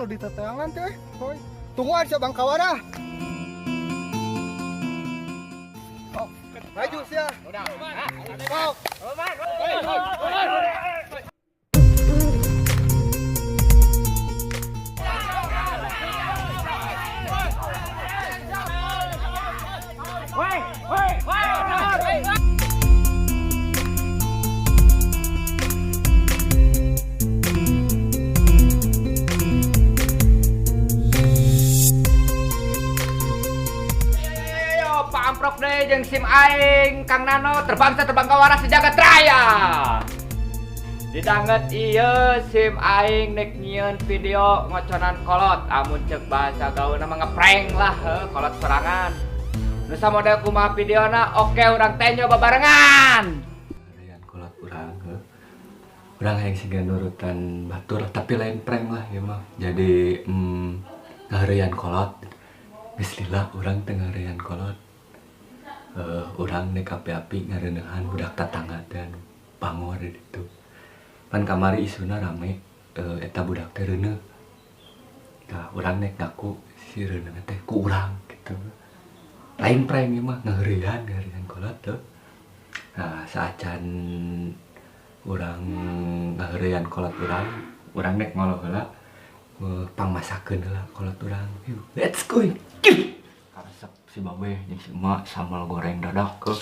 nu di teteangan teh. Hoy. Tungguan si Bang Kawarah. Oh, maju sia. Udah. Sok. Amprok deh jeung sim aing Kang Nano terbang ka waras sejagat raya. Didanget ieu sim aing nek nyieun video ngoconan kolot, amun ceuk bahasa gaulna mah ngeprank lah kolot sorangan. Nu samodel kumaha videona oke urang teh nyoba barengan. Rian kolot urang urang hayang siga nurutan batur tapi lain prank lah ya mah. Jadi ngaheureun kolot. Geus lila urang teu ngaheureun kolot. Urang nek api-api ngareuneuhan budak tatangga dan pangor di ditu. Pan kamari isuna rame eta budak teh reuneuh. Nah, urang nek ngaku si reuneuh teh ku urang gitu. Lain prank ieu mah ngaheureun kolot teh. Nah, saacan urang ngaheureun kolot urang nek ngolo heula pangmasakeun heula kolot urang. Let's go. Karesep si babeh jeung si emak sambal goreng dadak ke.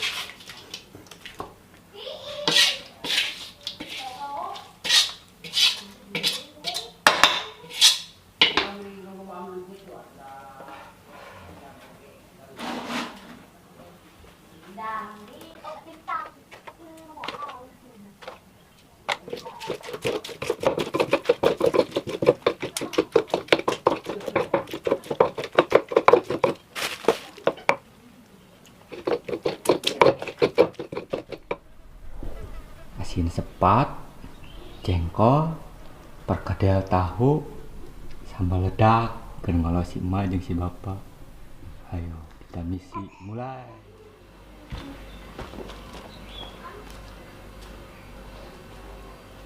Asin sepat, jengkol, perkedel tahu, sambal ledak, keur ngolo si emak jeung si bapa. Ayo kita misi mulai.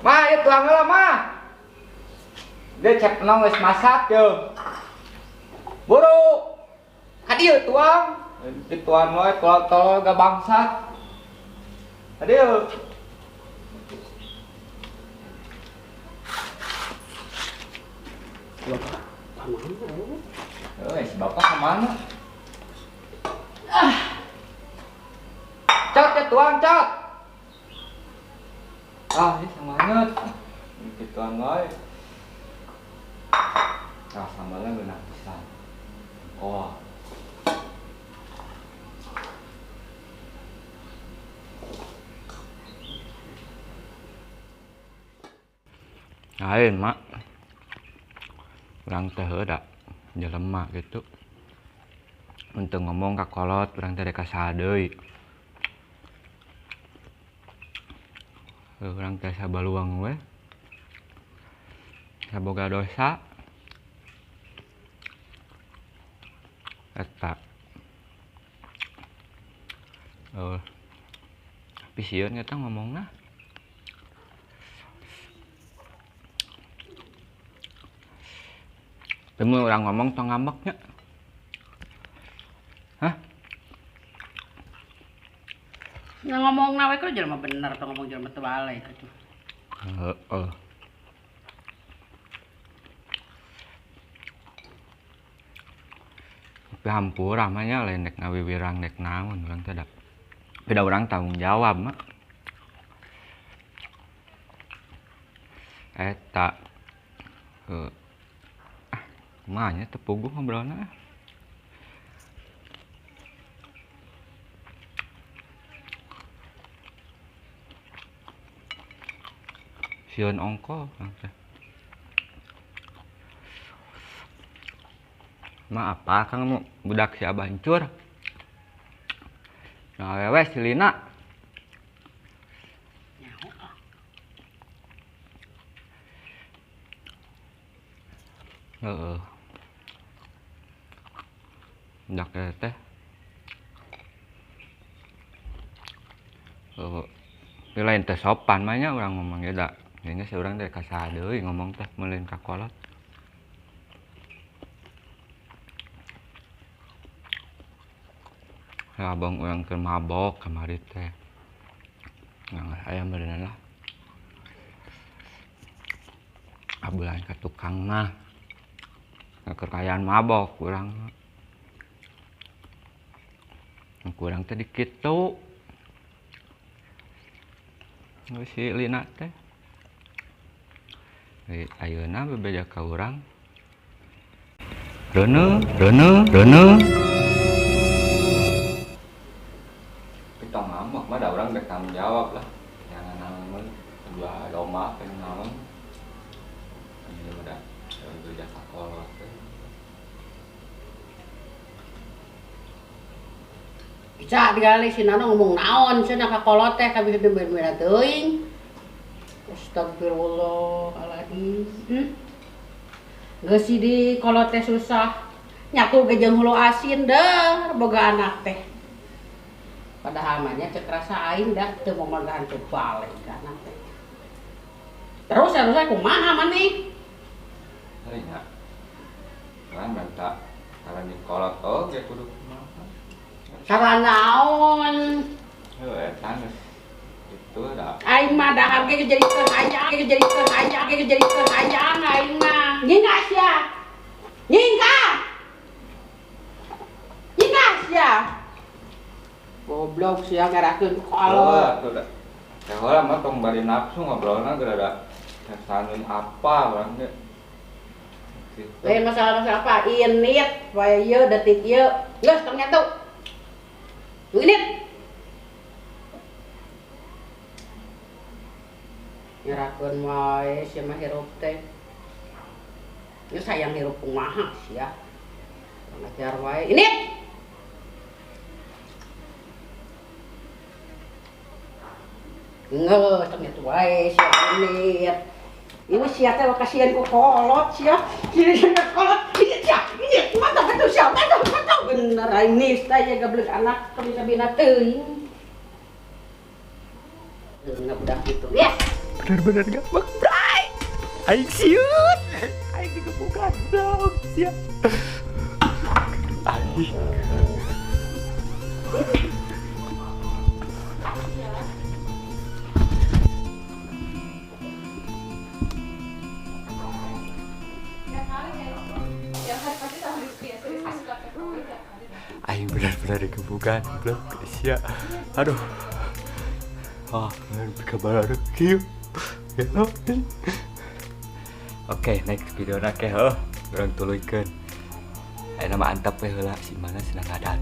Ma, ieu tuang heula mah. Dia cek nong geus masak yeuh. Buru. Ka dieu tuang. Dituan we tolol ga bangsat. Adieu. Bapak kemana? Si bapak kemana? Cot ya tuang cot. Ini semangat. Gituan wae. Sambalnya benar pisan. Oh. Lain mak. Urang teh heuda jelema gitu. Untuk ngomong ka kolot urang teh rek saha deui. Urang teh sabaluang we. Saboga dosa. Eta. Tapi sieun eta ngomongna. Temu orang ngomong tong ngambeknya. Hah? Yang ngomong nawe kok jelema bener tong ngomong jelema teu bale atuh. Heeh. Tapi hampura mah nya lain nek ngawiwirang nek naon urang teh da. Beda urang tanggung jawab mah. Eta Kumanya tepuguh ngobrolna. Sieun ongko. Ma apa Kang budak si Abancur? Nah wewe si Lina. Heeh. Dak teh. Lain teh sopan mah nya urang ngomong ge da. Nya si urang teh ka saha deui ngomong teh meuleun ka kolot. abang orang ke mabok kemarin teh. Nggak ayam beneran lah. Abulan ke tukang mah. Kekayaan mabok kurang. Kurang teh dikit tuh. Si Lina teh. Ayeuna bebeda ka urang. Rene. Kita ngambek mah da urang rek tanggung jawab lah. Jangan naon dua domba pengen naon. Ini udah jasa kolot. Bisa digali si Nana ngomong naon cenah ka kolot teh ka bisa bener-bener teuing. Astagfirullahaladzim. Geus si di kolot teh susah. Nyaku ge jeung hulu asin dah boga anak teh. Padahal mah nya cek rasa aing dah teu mau magahan teu balik ka anak teh. Terus harusnya kumaha maneh? Heuh nya. Kan minta kalau di kolot oge kudu kumaha. Cara naon? Eta geus itu dah. Aing mah dahar ge jadi kehayang aing mah. Nyingka sia. Nyingka sia. Goblok sia ngarakeun kolot. Tuh dah. Teh heula mah tong bari nafsu ngobrolna gerada sanin apa urang ge. Lain masalah apa? Init, poe ieu detik ieu. Geus tong nyatu. Init. Nyerakeun wae sia mah hirup teh. Ieu sayang hirup kumaha sia. Ngajar wae. Init. Ngeus tong nyatu wae sia init. Ini sia teh kasihan ku kolot sia. Sia kolot. Ini mantap betul sia. Mantap bener ini saya gablek anak kabina teuing. Enggak udah gitu. Ya. Bener-bener gampang, bray. Aing siut. Aing digebukan, bro. Siap. Aing. Aing benar-benar digebukan, bro. Siap. Aduh. Kabar ada kieu. Oke, next video na ke urang tuluykeun. Ayeuna mah antep we heula si mana senang ngadat.